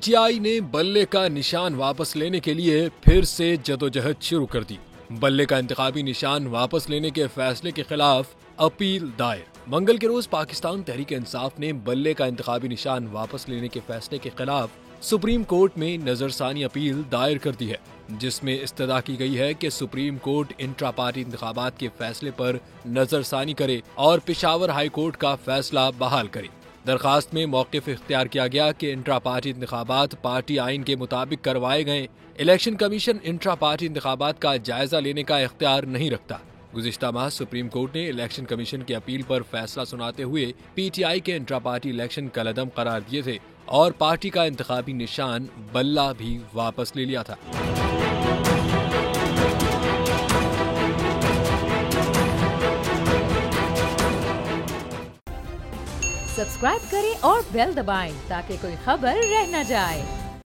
PTI ने बल्ले का निशान वापस लेने के लिए फिर से जदोजहद शुरू कर दी। बल्ले का इंतखाबी निशान वापस लेने के फैसले के खिलाफ अपील दायर। मंगल के रोज पाकिस्तान तहरीक इंसाफ ने बल्ले का इंतखाबी निशान वापस लेने के फैसले के खिलाफ सुप्रीम कोर्ट में नजरसानी अपील दायर कर दी है, जिसमें इस्तदा की गई है कि सुप्रीम कोर्ट इंट्रा पार्टी इंतखाबात के फैसले पर नजरसानी करे और पेशावर हाई कोर्ट का फैसला बहाल करे। दरखास्त में मौक़िफ़ इख्तियार किया गया कि इंट्रा पार्टी इंतखाबात पार्टी आइन के मुताबिक करवाए गए। इलेक्शन कमीशन इंट्रा पार्टी इंतखाबात का जायजा लेने का इख्तियार नहीं रखता। गुज़िश्ता माह सुप्रीम कोर्ट ने इलेक्शन कमीशन की अपील पर फैसला सुनाते हुए पीटीआई के इंट्रा पार्टी इलेक्शन कलअदम करार दिए थे और पार्टी का इंतखाबी निशान बल्ला भी वापस ले लिया था। सब्सक्राइब करें और बेल दबाएं ताकि कोई खबर रह न जाए।